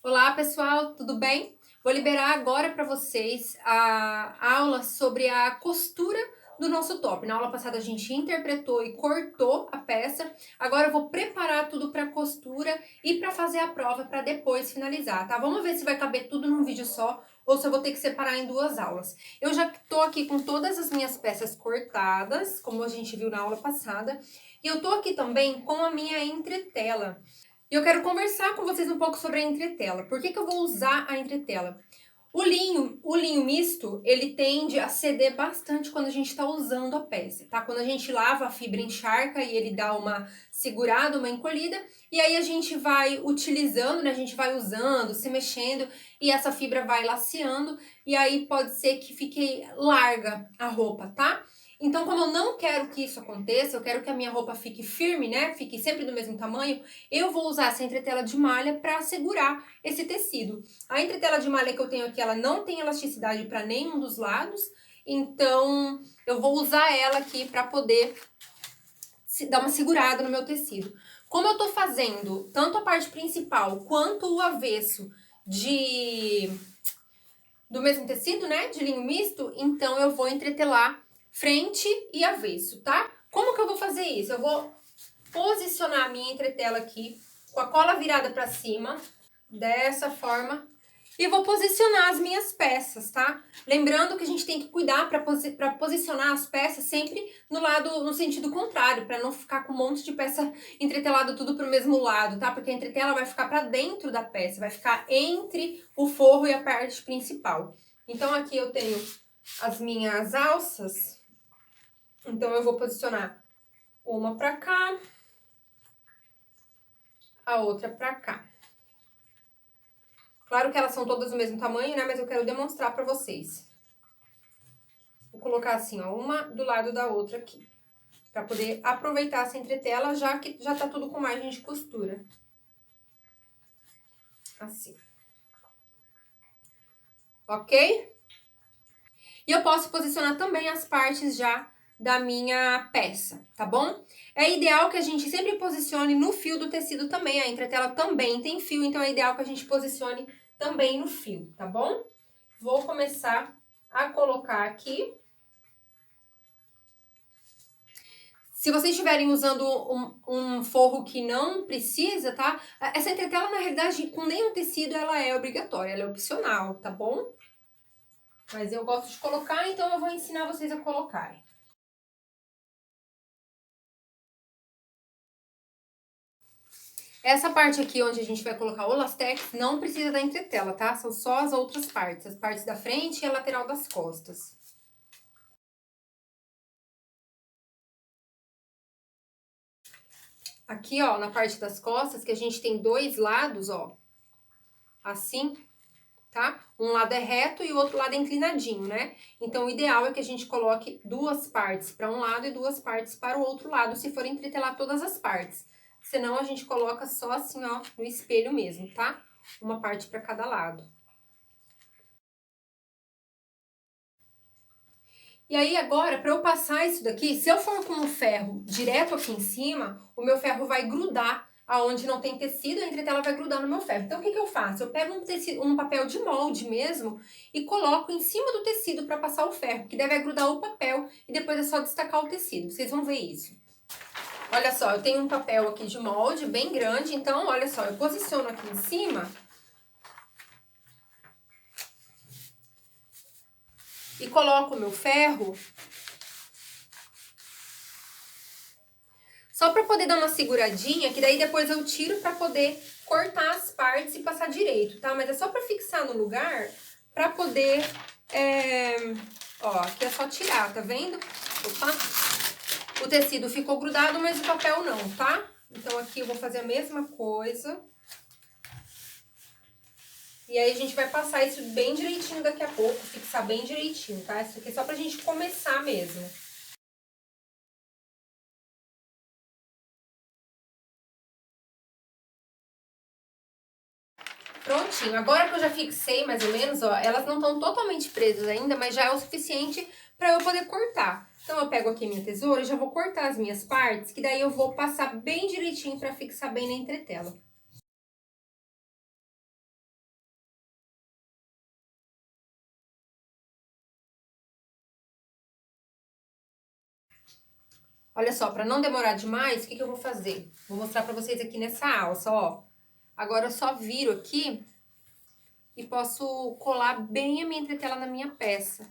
Olá, pessoal, tudo bem? Vou liberar agora para vocês a aula sobre a costura do nosso top. Na aula passada a gente interpretou e cortou a peça. Agora eu vou preparar tudo para costura e para fazer a prova para depois finalizar, tá? Vamos ver se vai caber tudo num vídeo só ou se eu vou ter que separar em duas aulas. Eu já tô aqui com todas as minhas peças cortadas, como a gente viu na aula passada, e eu tô aqui também com a minha entretela. E eu quero conversar com vocês um pouco sobre a entretela. Por que eu vou usar a entretela? O linho misto, ele tende a ceder bastante quando a gente está usando a peça, tá? Quando a gente lava, a fibra encharca e ele dá uma segurada, uma encolhida, e aí a gente vai utilizando, né? A gente vai usando, se mexendo, e essa fibra vai laceando, e aí pode ser que fique larga a roupa, tá? Então, como eu não quero que isso aconteça, eu quero que a minha roupa fique firme, né? Fique sempre do mesmo tamanho, eu vou usar essa entretela de malha para segurar esse tecido. A entretela de malha que eu tenho aqui, ela não tem elasticidade para nenhum dos lados, então eu vou usar ela aqui para poder dar uma segurada no meu tecido. Como eu tô fazendo tanto a parte principal quanto o avesso do mesmo tecido, né, de linho misto, então eu vou entretelar frente e avesso, tá? Como que eu vou fazer isso? Eu vou posicionar a minha entretela aqui com a cola virada para cima, dessa forma, e vou posicionar as minhas peças, tá? Lembrando que a gente tem que cuidar para posicionar as peças sempre no sentido contrário, para não ficar com um monte de peça entretelada tudo pro mesmo lado, tá? Porque a entretela vai ficar para dentro da peça, vai ficar entre o forro e a parte principal. Então aqui eu tenho as minhas alças, então eu vou posicionar uma para cá, a outra para cá. Claro que elas são todas do mesmo tamanho, né? Mas eu quero demonstrar pra vocês. Vou colocar assim, ó, uma do lado da outra aqui. Pra poder aproveitar essa entretela, já que já tá tudo com margem de costura. Assim. Ok? E eu posso posicionar também as partes já da minha peça, tá bom? É ideal que a gente sempre posicione no fio do tecido também. A entretela também tem fio, então é ideal que a gente posicione também no fio, tá bom? Vou começar a colocar aqui. Se vocês estiverem usando um forro que não precisa, tá? Essa entretela, na realidade, com nenhum tecido, ela é obrigatória, ela é opcional, tá bom? Mas eu gosto de colocar, então eu vou ensinar vocês a colocarem. Essa parte aqui, onde a gente vai colocar o lastex, não precisa da entretela, tá? São só as outras partes, as partes da frente e a lateral das costas. Aqui, ó, na parte das costas, que a gente tem dois lados, ó, assim, tá? Um lado é reto e o outro lado é inclinadinho, né? Então, o ideal é que a gente coloque duas partes para um lado e duas partes para o outro lado, se for entretelar todas as partes. Senão, a gente coloca só assim, ó, no espelho mesmo, tá? Uma parte para cada lado. E aí, agora, para eu passar isso daqui, se eu for com o ferro direto aqui em cima, o meu ferro vai grudar aonde não tem tecido, a entretela vai grudar no meu ferro. Então, o que eu faço? Eu pego um papel de molde mesmo e coloco em cima do tecido para passar o ferro, que deve grudar o papel e depois é só destacar o tecido. Vocês vão ver isso. Olha só, eu tenho um papel aqui de molde bem grande, então, olha só, eu posiciono aqui em cima e coloco o meu ferro só para poder dar uma seguradinha, que daí depois eu tiro para poder cortar as partes e passar direito, tá? Mas é só para fixar no lugar, para poder... Ó, aqui é só tirar, tá vendo? Opa! O tecido ficou grudado, mas o papel não, tá? Então, aqui eu vou fazer a mesma coisa. E aí, a gente vai passar isso bem direitinho daqui a pouco, fixar bem direitinho, tá? Isso aqui é só pra gente começar mesmo. Prontinho, agora que eu já fixei mais ou menos, ó, elas não estão totalmente presas ainda, mas já é o suficiente para eu poder cortar. Então, eu pego aqui minha tesoura e já vou cortar as minhas partes, que daí eu vou passar bem direitinho para fixar bem na entretela. Olha só, para não demorar demais, o que eu vou fazer? Vou mostrar para vocês aqui nessa alça, ó. Agora eu só viro aqui e posso colar bem a minha entretela na minha peça.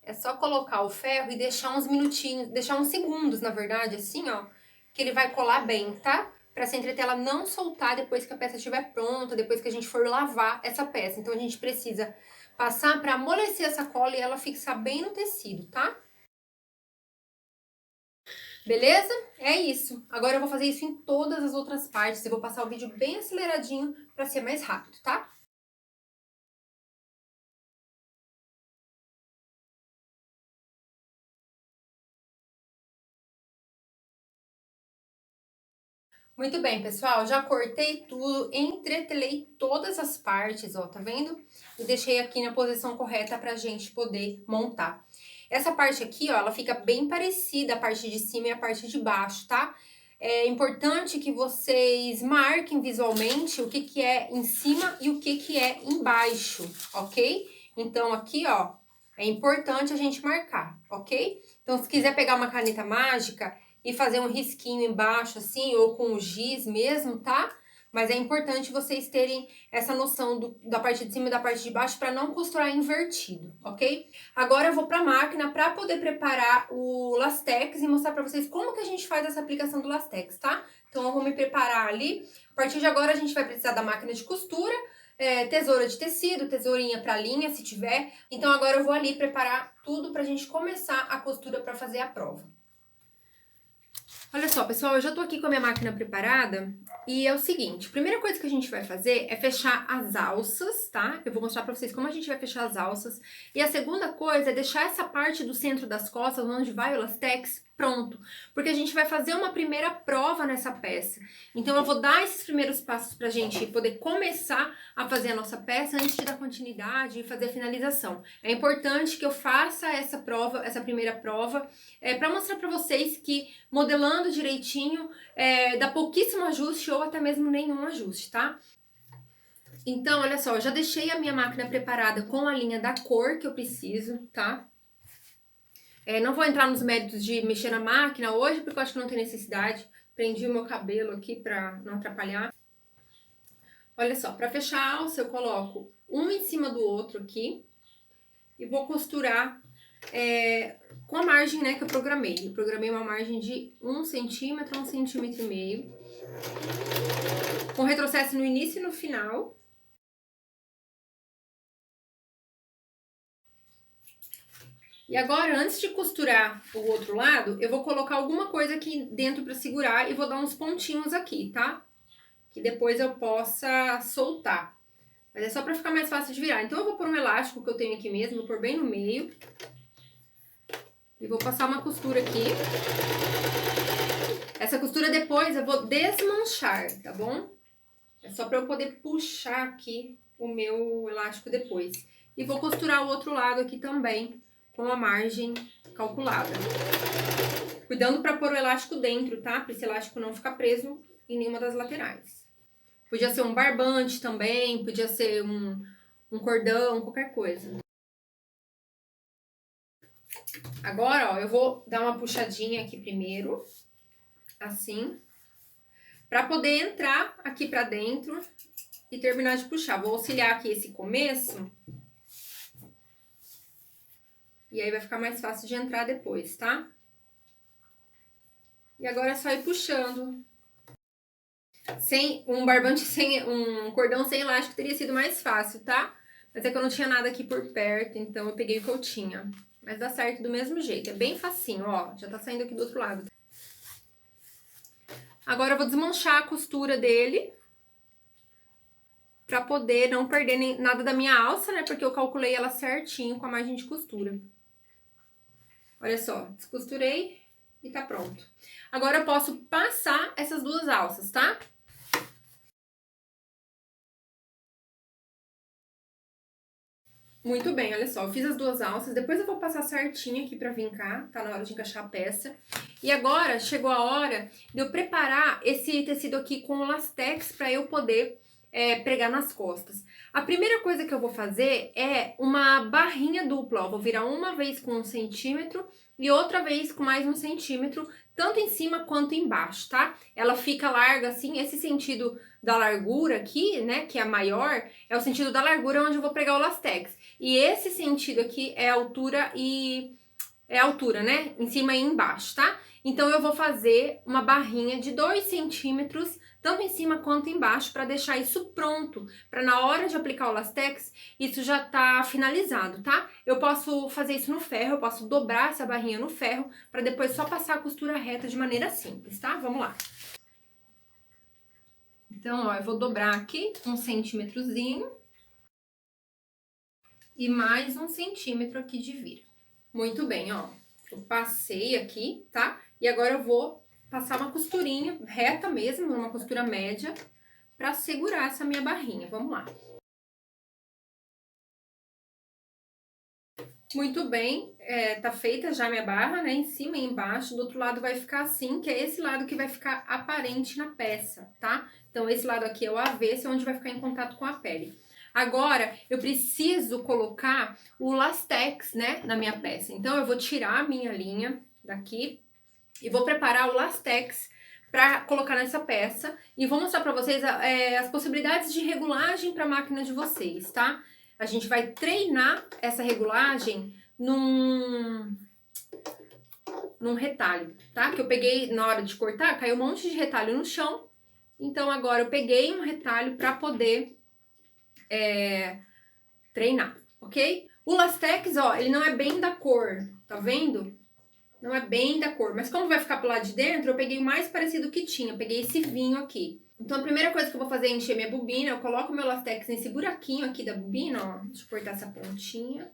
É só colocar o ferro e deixar uns minutinhos, deixar uns segundos, na verdade, assim, ó, que ele vai colar bem, tá? Pra essa entretela não soltar depois que a peça estiver pronta, depois que a gente for lavar essa peça. Então, a gente precisa passar pra amolecer essa cola e ela fixar bem no tecido, tá? Beleza? É isso. Agora eu vou fazer isso em todas as outras partes. Eu vou passar o vídeo bem aceleradinho pra ser mais rápido, tá? Muito bem, pessoal, já cortei tudo, entretelei todas as partes, ó, tá vendo? E deixei aqui na posição correta pra gente poder montar. Essa parte aqui, ó, ela fica bem parecida, a parte de cima e a parte de baixo, tá? É importante que vocês marquem visualmente o que que é em cima e o que que é embaixo, ok? Então, aqui, ó, é importante a gente marcar, ok? Então, se quiser pegar uma caneta mágica e fazer um risquinho embaixo, assim, ou com o giz mesmo, tá? Mas é importante vocês terem essa noção da parte de cima e da parte de baixo para não costurar invertido, ok? Agora eu vou para a máquina para poder preparar o Lastex e mostrar para vocês como que a gente faz essa aplicação do Lastex, tá? Então eu vou me preparar ali. A partir de agora a gente vai precisar da máquina de costura, tesoura de tecido, tesourinha para linha, se tiver. Então agora eu vou ali preparar tudo para a gente começar a costura para fazer a prova. Olha só, pessoal, eu já tô aqui com a minha máquina preparada e é o seguinte, a primeira coisa que a gente vai fazer é fechar as alças, tá? Eu vou mostrar pra vocês como a gente vai fechar as alças. E a segunda coisa é deixar essa parte do centro das costas, onde vai o Lastex, pronto. Porque a gente vai fazer uma primeira prova nessa peça. Então eu vou dar esses primeiros passos pra gente poder começar a fazer a nossa peça antes de dar continuidade e fazer a finalização. É importante que eu faça essa prova, essa primeira prova, pra mostrar pra vocês que modelando direitinho, dá pouquíssimo ajuste ou até mesmo nenhum ajuste, tá? Então, olha só, eu já deixei a minha máquina preparada com a linha da cor que eu preciso, tá? Não vou entrar nos méritos de mexer na máquina hoje, porque eu acho que não tem necessidade. Prendi o meu cabelo aqui pra não atrapalhar. Olha só, pra fechar a alça eu coloco um em cima do outro aqui e vou costurar com a margem, né, que eu programei. Eu programei uma margem de 1 centímetro a 1,5 centímetros. Com retrocesso no início e no final. E agora, antes de costurar o outro lado, eu vou colocar alguma coisa aqui dentro pra segurar e vou dar uns pontinhos aqui, tá? Que depois eu possa soltar. Mas é só pra ficar mais fácil de virar. Então eu vou pôr um elástico que eu tenho aqui mesmo, vou pôr bem no meio. E vou passar uma costura aqui. Essa costura depois eu vou desmanchar, tá bom? É só pra eu poder puxar aqui o meu elástico depois. E vou costurar o outro lado aqui também, com a margem calculada. Cuidando pra pôr o elástico dentro, tá? Pra esse elástico não ficar preso em nenhuma das laterais. Podia ser um barbante também, podia ser um cordão, qualquer coisa. Agora, ó, eu vou dar uma puxadinha aqui primeiro, assim, pra poder entrar aqui pra dentro e terminar de puxar. Vou auxiliar aqui esse começo. E aí vai ficar mais fácil de entrar depois, tá? E agora é só ir puxando. Sem um barbante, sem um cordão sem elástico teria sido mais fácil, tá? Mas é que eu não tinha nada aqui por perto, então eu peguei o que eu tinha. Mas dá certo do mesmo jeito, é bem facinho, ó. Já tá saindo aqui do outro lado. Agora eu vou desmanchar a costura dele. Pra poder não perder nada da minha alça, né? Porque eu calculei ela certinho com a margem de costura. Olha só, descosturei e tá pronto. Agora eu posso passar essas duas alças, tá? Muito bem, olha só, eu fiz as duas alças, depois eu vou passar certinho aqui pra vincar, tá na hora de encaixar a peça. E agora chegou a hora de eu preparar esse tecido aqui com o Lastex pra eu poder pregar nas costas. A primeira coisa que eu vou fazer é uma barrinha dupla, ó. Vou virar uma vez com 1 centímetro e outra vez com mais 1 centímetro, tanto em cima quanto embaixo, tá? Ela fica larga assim, esse sentido da largura aqui, né, que é a maior, é o sentido da largura onde eu vou pregar o lastex. E esse sentido aqui é a altura né, em cima e embaixo, tá? Então eu vou fazer uma barrinha de 2 centímetros, tanto em cima quanto embaixo, para deixar isso pronto, para na hora de aplicar o lastex, isso já tá finalizado, tá? Eu posso fazer isso no ferro, eu posso dobrar essa barrinha no ferro, para depois só passar a costura reta de maneira simples, tá? Vamos lá. Então, ó, eu vou dobrar aqui 1 centímetrozinho e mais 1 centímetro aqui de vira. Muito bem, ó, eu passei aqui, tá? E agora eu vou passar uma costurinha reta mesmo, uma costura média, pra segurar essa minha barrinha. Vamos lá. Muito bem, tá feita já a minha barra, né? Em cima e embaixo. Do outro lado vai ficar assim, que é esse lado que vai ficar aparente na peça, tá? Então, esse lado aqui é o avesso, onde vai ficar em contato com a pele. Agora, eu preciso colocar o lastex, né, na minha peça. Então, eu vou tirar a minha linha daqui e vou preparar o lastex para colocar nessa peça. E vou mostrar para vocês as possibilidades de regulagem para a máquina de vocês, tá? A gente vai treinar essa regulagem num retalho, tá? Que eu peguei na hora de cortar, caiu um monte de retalho no chão. Então, agora eu peguei um retalho para poder treinar, ok? O lastex, ó, ele não é bem da cor, tá vendo? Não é bem da cor, mas como vai ficar pro lado de dentro, eu peguei o mais parecido que tinha, eu peguei esse vinho aqui. Então, a primeira coisa que eu vou fazer é encher minha bobina, eu coloco meu lastex nesse buraquinho aqui da bobina, ó, deixa eu cortar essa pontinha.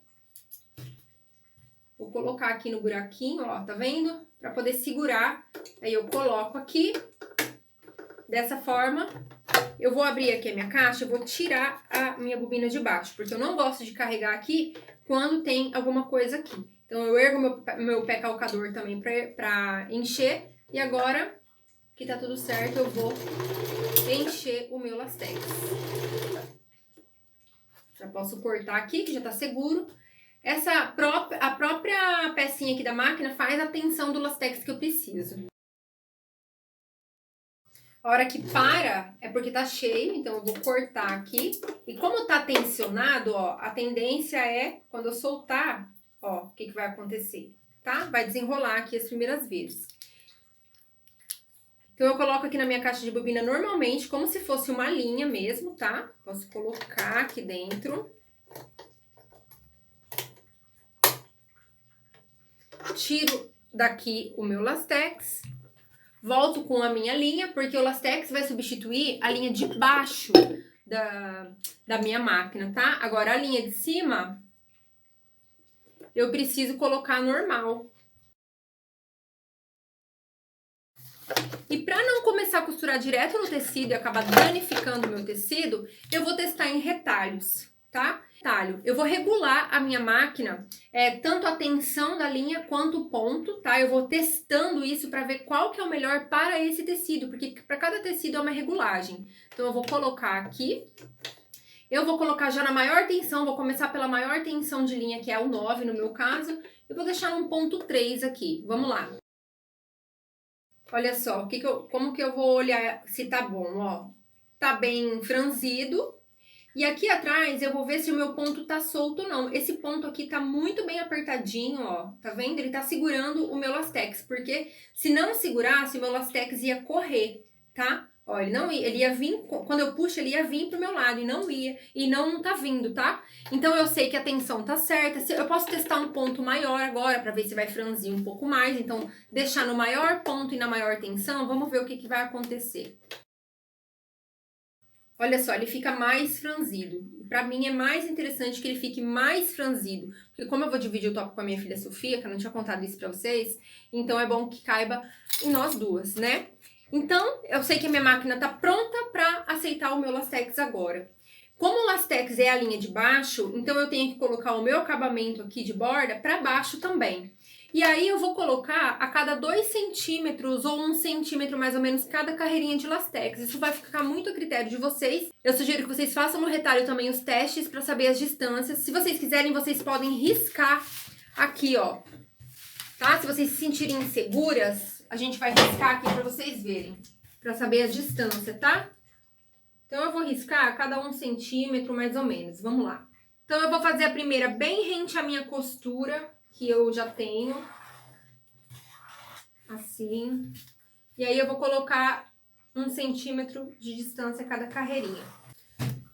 Vou colocar aqui no buraquinho, ó, tá vendo? Pra poder segurar, aí eu coloco aqui, dessa forma. Eu vou abrir aqui a minha caixa, eu vou tirar a minha bobina de baixo, porque eu não gosto de carregar aqui quando tem alguma coisa aqui. Então, eu ergo meu pé calcador também pra encher. E agora, que tá tudo certo, eu vou encher o meu lastex. Já posso cortar aqui, que já tá seguro. A própria pecinha aqui da máquina faz a tensão do lastex que eu preciso. A hora que para é porque tá cheio, então eu vou cortar aqui. E como tá tensionado, ó, a tendência é, quando eu soltar, ó, o que vai acontecer, tá? Vai desenrolar aqui as primeiras vezes. Então, eu coloco aqui na minha caixa de bobina normalmente, como se fosse uma linha mesmo, tá? Posso colocar aqui dentro. Tiro daqui o meu lastex. Volto com a minha linha, porque o lastex vai substituir a linha de baixo da minha máquina, tá? Agora, a linha de cima, eu preciso colocar normal. E para não começar a costurar direto no tecido e acabar danificando o meu tecido, eu vou testar em retalhos, tá? Eu vou regular a minha máquina, tanto a tensão da linha quanto o ponto, tá? Eu vou testando isso para ver qual que é o melhor para esse tecido, porque para cada tecido é uma regulagem. Então, eu vou colocar aqui. Eu vou colocar já na maior tensão, vou começar pela maior tensão de linha, que é o 9 no meu caso. Eu vou deixar num ponto 3 aqui. Vamos lá. Olha só, como que eu vou olhar se tá bom, ó. Tá bem franzido. E aqui atrás eu vou ver se o meu ponto tá solto ou não. Esse ponto aqui tá muito bem apertadinho, ó. Tá vendo? Ele tá segurando o meu lastex, porque se não segurasse, o meu lastex ia correr, tá? Ó, ele ia vir, quando eu puxo, ele ia vir pro meu lado e não ia. E não tá vindo, tá? Então eu sei que a tensão tá certa. Eu posso testar um ponto maior agora pra ver se vai franzir um pouco mais. Então, deixar no maior ponto e na maior tensão, vamos ver o que vai acontecer. Olha só, ele fica mais franzido. Pra mim é mais interessante que ele fique mais franzido. Porque como eu vou dividir o top com a minha filha Sofia, que eu não tinha contado isso pra vocês, então é bom que caiba em nós duas, né? Então, eu sei que a minha máquina tá pronta pra aceitar o meu lastex agora. Como o lastex é a linha de baixo, então eu tenho que colocar o meu acabamento aqui de borda pra baixo também. E aí eu vou colocar a cada 2 centímetros ou 1 centímetro mais ou menos cada carreirinha de lastex. Isso vai ficar muito a critério de vocês. Eu sugiro que vocês façam no retalho também os testes para saber as distâncias. Se vocês quiserem, vocês podem riscar aqui, ó. Tá? Se vocês se sentirem inseguras, a gente vai riscar aqui para vocês verem. Para saber a distância, tá? Então eu vou riscar a cada 1 centímetro mais ou menos. Vamos lá. Então eu vou fazer a primeira bem rente à minha costura, que eu já tenho, assim, e aí eu vou colocar 1 centímetro de distância a cada carreirinha,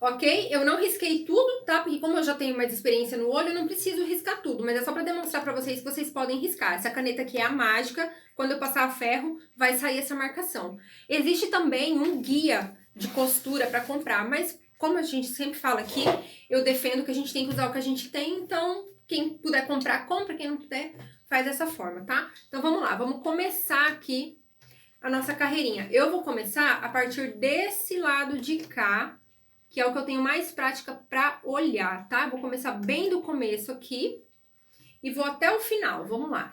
ok? Eu não risquei tudo, tá? Porque como eu já tenho mais experiência no olho, eu não preciso riscar tudo, mas é só pra demonstrar pra vocês que vocês podem riscar. Essa caneta aqui é a mágica, quando eu passar a ferro, vai sair essa marcação. Existe também um guia de costura pra comprar, mas como a gente sempre fala aqui, eu defendo que a gente tem que usar o que a gente tem, então quem puder comprar, compra. Quem não puder, faz dessa forma, tá? Então, vamos lá. Vamos começar aqui a nossa carreirinha. Eu vou começar a partir desse lado de cá, que é o que eu tenho mais prática pra olhar, tá? Vou começar bem do começo aqui e vou até o final. Vamos lá.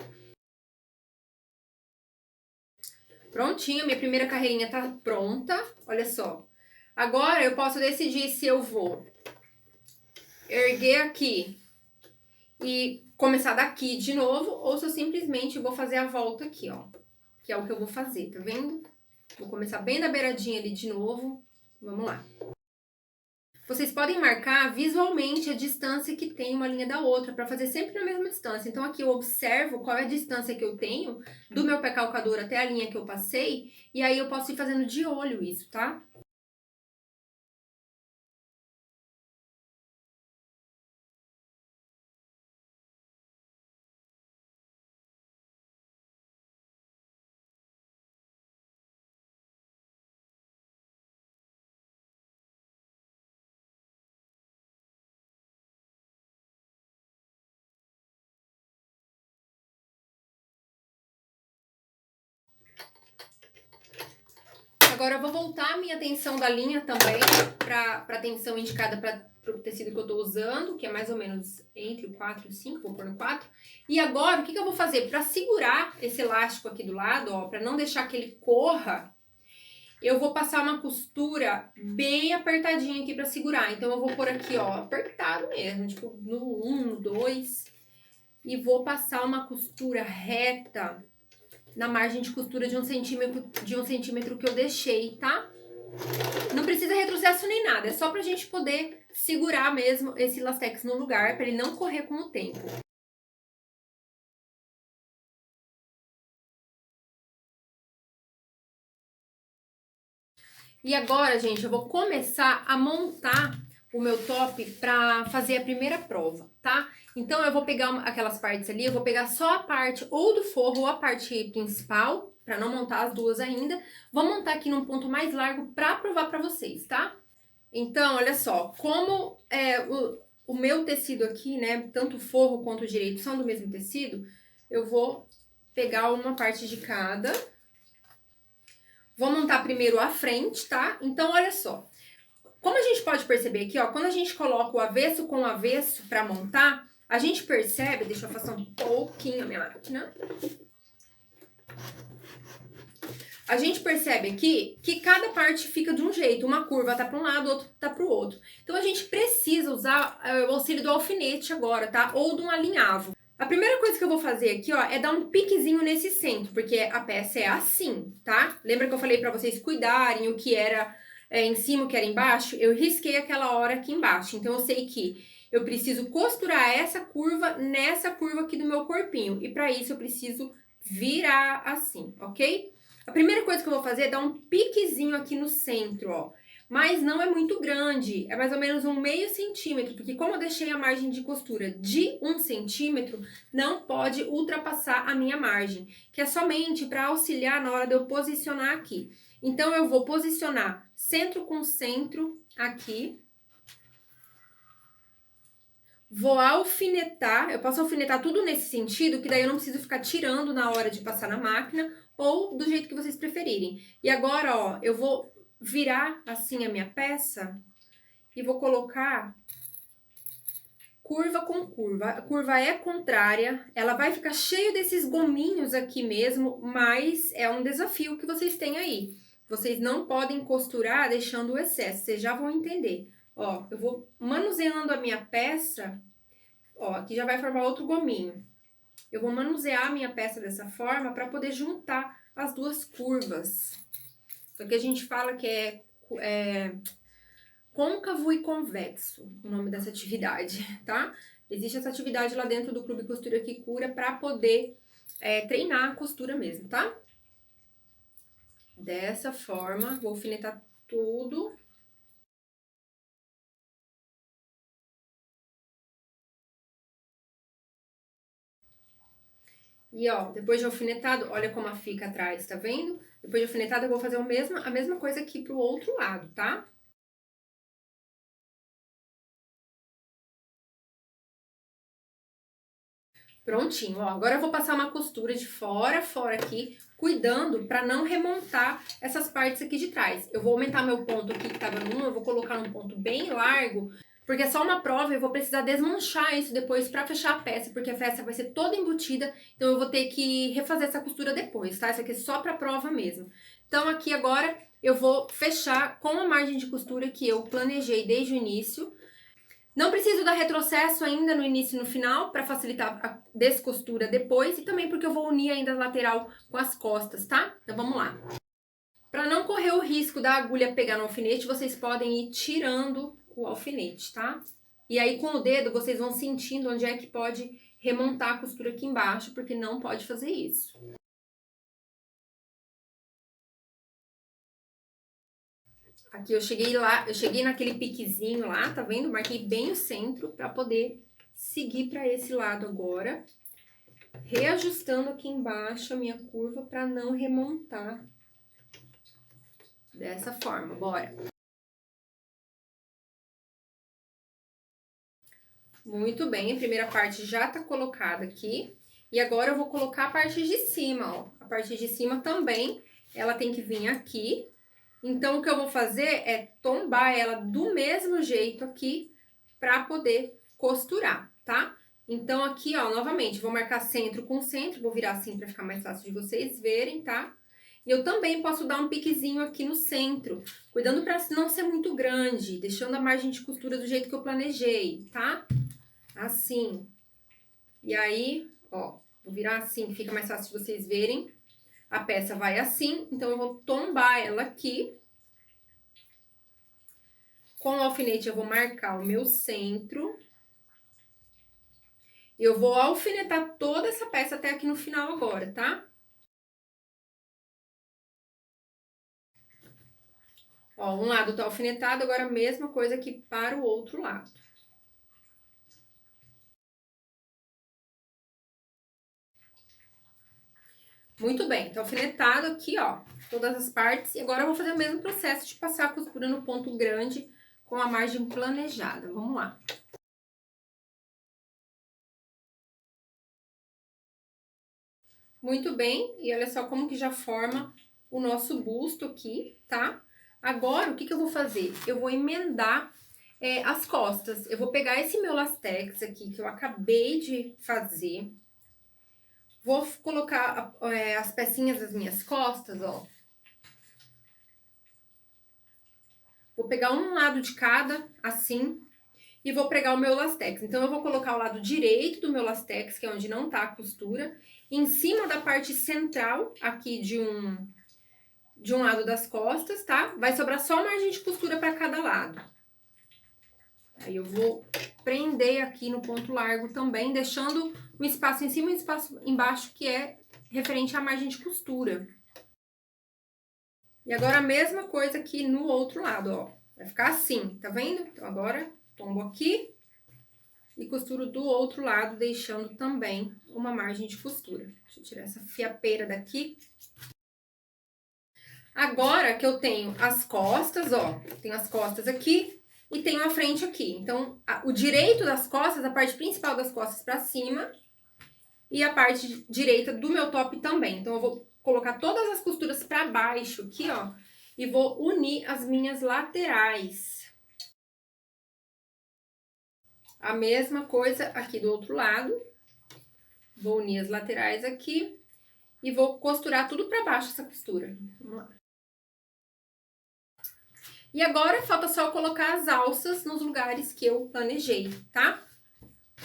Prontinho, minha primeira carreirinha tá pronta. Olha só. Agora, eu posso decidir se eu vou erguer aqui e começar daqui de novo, ou se eu simplesmente vou fazer a volta aqui, ó. Que é o que eu vou fazer, tá vendo? Vou começar bem da beiradinha ali de novo. Vamos lá. Vocês podem marcar visualmente a distância que tem uma linha da outra, pra fazer sempre na mesma distância. Então, aqui eu observo qual é a distância que eu tenho do meu pé calcador até a linha que eu passei, e aí eu posso ir fazendo de olho isso, tá? Agora eu vou voltar a minha tensão da linha também para a tensão indicada para o tecido que eu tô usando, que é mais ou menos entre o 4 e o 5, vou pôr no 4. E agora, o que eu vou fazer? Para segurar esse elástico aqui do lado, ó, para não deixar que ele corra, eu vou passar uma costura bem apertadinha aqui para segurar. Então, eu vou pôr aqui, ó, apertado mesmo, tipo no 1, no 2. E vou passar uma costura reta na margem de costura de 1 centímetro que eu deixei, tá? Não precisa retrocesso nem nada, é só pra gente poder segurar mesmo esse lastex no lugar, pra ele não correr com o tempo. E agora, gente, eu vou começar a montar o meu top pra fazer a primeira prova, tá? Então, eu vou pegar aquelas partes ali, eu vou pegar só a parte ou do forro ou a parte principal, pra não montar as duas ainda. Vou montar aqui num ponto mais largo pra provar pra vocês, tá? Então, olha só, como o meu tecido aqui, né, tanto o forro quanto o direito são do mesmo tecido, eu vou pegar uma parte de cada. Vou montar primeiro a frente, tá? Então, olha só. Como a gente pode perceber aqui, ó, quando a gente coloca o avesso com o avesso pra montar, a gente percebe, deixa eu afastar um pouquinho a minha máquina. A gente percebe aqui que cada parte fica de um jeito, uma curva tá para um lado, outra tá para o outro. Então, a gente precisa usar o auxílio do alfinete agora, tá? Ou de um alinhavo. A primeira coisa que eu vou fazer aqui, ó, é dar um piquezinho nesse centro, porque a peça é assim, tá? Lembra que eu falei pra vocês cuidarem o que era em cima, o que era embaixo? Eu risquei aquela hora aqui embaixo, então eu sei que eu preciso costurar essa curva nessa curva aqui do meu corpinho. E pra isso eu preciso virar assim, ok? A primeira coisa que eu vou fazer é dar um piquezinho aqui no centro, ó. Mas não é muito grande, é mais ou menos um meio centímetro, porque como eu deixei a margem de costura de 1 centímetro, não pode ultrapassar a minha margem, que é somente para auxiliar na hora de eu posicionar aqui. Então, eu vou posicionar centro com centro aqui. Vou alfinetar, eu posso alfinetar tudo nesse sentido, que daí eu não preciso ficar tirando na hora de passar na máquina, ou do jeito que vocês preferirem. E agora, ó, eu vou virar assim a minha peça e vou colocar curva com curva. A curva é contrária, ela vai ficar cheia desses gominhos aqui mesmo, mas é um desafio que vocês têm aí. Vocês não podem costurar deixando o excesso, vocês já vão entender. Ó, eu vou manuseando a minha peça, ó, aqui já vai formar outro gominho. Eu vou manusear a minha peça dessa forma para poder juntar as duas curvas. Só que a gente fala que é côncavo e convexo, o nome dessa atividade, tá? Existe essa atividade lá dentro do Clube Costura que Cura para poder treinar a costura mesmo, tá? Dessa forma, vou alfinetar tudo. E ó, depois de alfinetado, olha como fica atrás, tá vendo? Depois de alfinetado, eu vou fazer a mesma coisa aqui pro outro lado, tá? Prontinho, ó. Agora eu vou passar uma costura de fora a fora aqui, cuidando para não remontar essas partes aqui de trás. Eu vou aumentar meu ponto aqui que tava no 1, eu vou colocar num ponto bem largo, porque é só uma prova e eu vou precisar desmanchar isso depois para fechar a peça, porque a peça vai ser toda embutida, então eu vou ter que refazer essa costura depois, tá? Isso aqui é só para prova mesmo. Então aqui agora eu vou fechar com a margem de costura que eu planejei desde o início. Não preciso dar retrocesso ainda no início e no final, para facilitar a descostura depois, e também porque eu vou unir ainda a lateral com as costas, tá? Então vamos lá. Para não correr o risco da agulha pegar no alfinete, vocês podem ir tirando o alfinete, tá? E aí com o dedo vocês vão sentindo onde é que pode remontar a costura aqui embaixo, porque não pode fazer isso. Aqui eu cheguei naquele piquezinho lá, tá vendo? Marquei bem o centro para poder seguir para esse lado agora. Reajustando aqui embaixo a minha curva para não remontar. Dessa forma, bora. Muito bem, a primeira parte já tá colocada aqui. E agora eu vou colocar a parte de cima, ó. A parte de cima também, ela tem que vir aqui. Então, o que eu vou fazer é tombar ela do mesmo jeito aqui para poder costurar, tá? Então, aqui, ó, novamente, vou marcar centro com centro, vou virar assim para ficar mais fácil de vocês verem, tá? E eu também posso dar um piquezinho aqui no centro, cuidando para não ser muito grande, deixando a margem de costura do jeito que eu planejei, tá? Assim. E aí, ó, vou virar assim, fica mais fácil de vocês verem. A peça vai assim, então eu vou tombar ela aqui. Com o alfinete eu vou marcar o meu centro. Eu vou alfinetar toda essa peça até aqui no final agora, tá? Ó, um lado tá alfinetado, agora a mesma coisa aqui para o outro lado. Muito bem, tá alfinetado aqui, ó, todas as partes. E agora eu vou fazer o mesmo processo de passar a costura no ponto grande com a margem planejada. Vamos lá. Muito bem, e olha só como que já forma o nosso busto aqui, tá? Agora, o que que eu vou fazer? Eu vou emendar as costas. Eu vou pegar esse meu lastex aqui, que eu acabei de fazer. Vou colocar as pecinhas das minhas costas, ó. Vou pegar um lado de cada, assim, e vou pregar o meu lastex. Então, eu vou colocar o lado direito do meu lastex, que é onde não tá a costura, em cima da parte central aqui de um lado das costas, tá? Vai sobrar só margem de costura para cada lado. Aí eu vou prender aqui no ponto largo também, deixando um espaço em cima e um espaço embaixo que é referente à margem de costura. E agora a mesma coisa aqui no outro lado, ó. Vai ficar assim, tá vendo? Então agora tombo aqui e costuro do outro lado, deixando também uma margem de costura. Deixa eu tirar essa fiapeira daqui. Agora que eu tenho as costas, ó, tenho as costas aqui e tenho a frente aqui. Então, o direito das costas, a parte principal das costas pra cima e a parte direita do meu top também. Então, eu vou colocar todas as costuras pra baixo aqui, ó, e vou unir as minhas laterais. A mesma coisa aqui do outro lado. Vou unir as laterais aqui e vou costurar tudo pra baixo essa costura. Vamos lá. E agora falta só colocar as alças nos lugares que eu planejei, tá?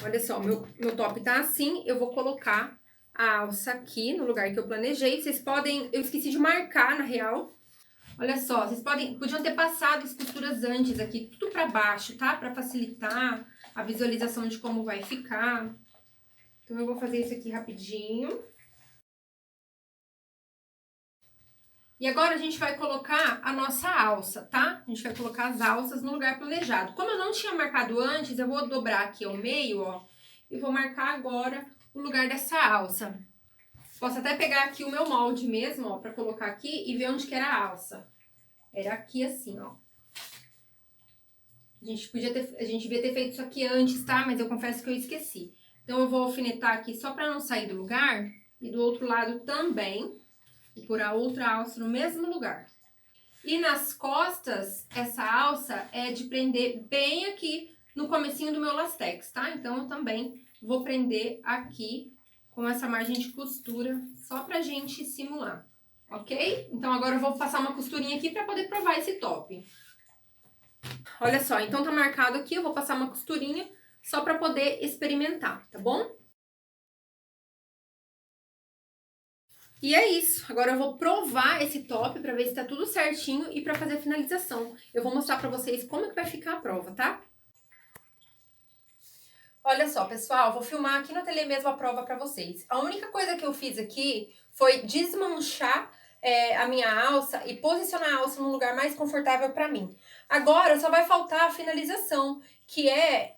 Olha só, meu top tá assim, eu vou colocar a alça aqui no lugar que eu planejei. Vocês podem, eu esqueci de marcar na real. Olha só, vocês podiam ter passado as costuras antes aqui, tudo pra baixo, tá? Pra facilitar a visualização de como vai ficar. Então eu vou fazer isso aqui rapidinho. E agora a gente vai colocar a nossa alça, tá? A gente vai colocar as alças no lugar planejado. Como eu não tinha marcado antes, eu vou dobrar aqui ao meio, ó. E vou marcar agora o lugar dessa alça. Posso até pegar aqui o meu molde mesmo, ó, pra colocar aqui e ver onde que era a alça. Era aqui assim, ó. A gente devia ter feito isso aqui antes, tá? Mas eu confesso que eu esqueci. Então eu vou alfinetar aqui só pra não sair do lugar. E do outro lado também. Vou pôr a outra alça no mesmo lugar. E nas costas, essa alça é de prender bem aqui no comecinho do meu lastex, tá? Então, eu também vou prender aqui com essa margem de costura, só pra gente simular, ok? Então, agora eu vou passar uma costurinha aqui pra poder provar esse top. Olha só, então tá marcado aqui, eu vou passar uma costurinha só pra poder experimentar, tá bom? E é isso, agora eu vou provar esse top pra ver se tá tudo certinho e pra fazer a finalização. Eu vou mostrar pra vocês como é que vai ficar a prova, tá? Olha só, pessoal, vou filmar aqui na tele mesmo a prova pra vocês. A única coisa que eu fiz aqui foi desmanchar a minha alça e posicionar a alça num lugar mais confortável pra mim. Agora só vai faltar a finalização, que é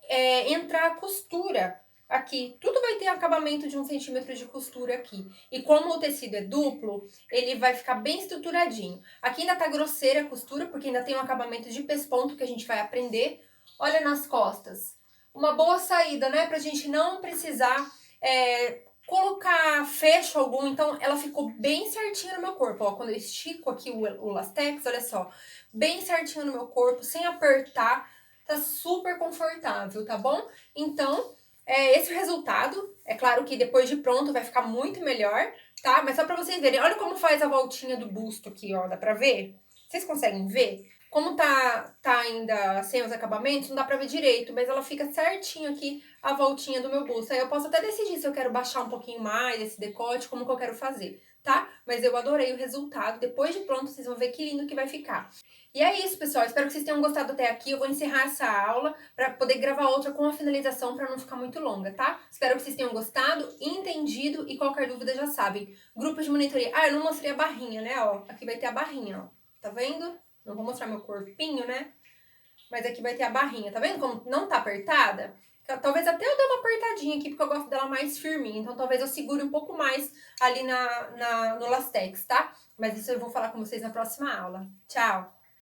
entrar a costura aqui. Tudo vai ter acabamento de 1 centímetro de costura aqui. E como o tecido é duplo, ele vai ficar bem estruturadinho. Aqui ainda tá grosseira a costura, porque ainda tem um acabamento de pesponto que a gente vai aprender. Olha nas costas. Uma boa saída, né? Pra gente não precisar colocar fecho algum. Então, ela ficou bem certinha no meu corpo. Ó, quando eu estico aqui o lastex, olha só. Bem certinho no meu corpo, sem apertar. Tá super confortável, tá bom? Então, esse é o resultado. É claro que depois de pronto vai ficar muito melhor, tá? Mas só pra vocês verem. Olha como faz a voltinha do busto aqui, ó. Dá pra ver? Vocês conseguem ver? Como tá ainda sem os acabamentos, não dá pra ver direito, mas ela fica certinho aqui a voltinha do meu busto. Aí eu posso até decidir se eu quero baixar um pouquinho mais esse decote, como que eu quero fazer, tá? Mas eu adorei o resultado. Depois de pronto, vocês vão ver que lindo que vai ficar. E é isso, pessoal. Espero que vocês tenham gostado até aqui. Eu vou encerrar essa aula pra poder gravar outra com a finalização pra não ficar muito longa, tá? Espero que vocês tenham gostado, entendido e qualquer dúvida já sabem. Grupo de monitoria. Ah, eu não mostrei a barrinha, né, ó. Aqui vai ter a barrinha, ó. Tá vendo? Não vou mostrar meu corpinho, né? Mas aqui vai ter a barrinha. Tá vendo como não tá apertada? Talvez até eu dê uma apertadinha aqui, porque eu gosto dela mais firminha. Então, talvez eu segure um pouco mais ali no lastex, tá? Mas isso eu vou falar com vocês na próxima aula. Tchau!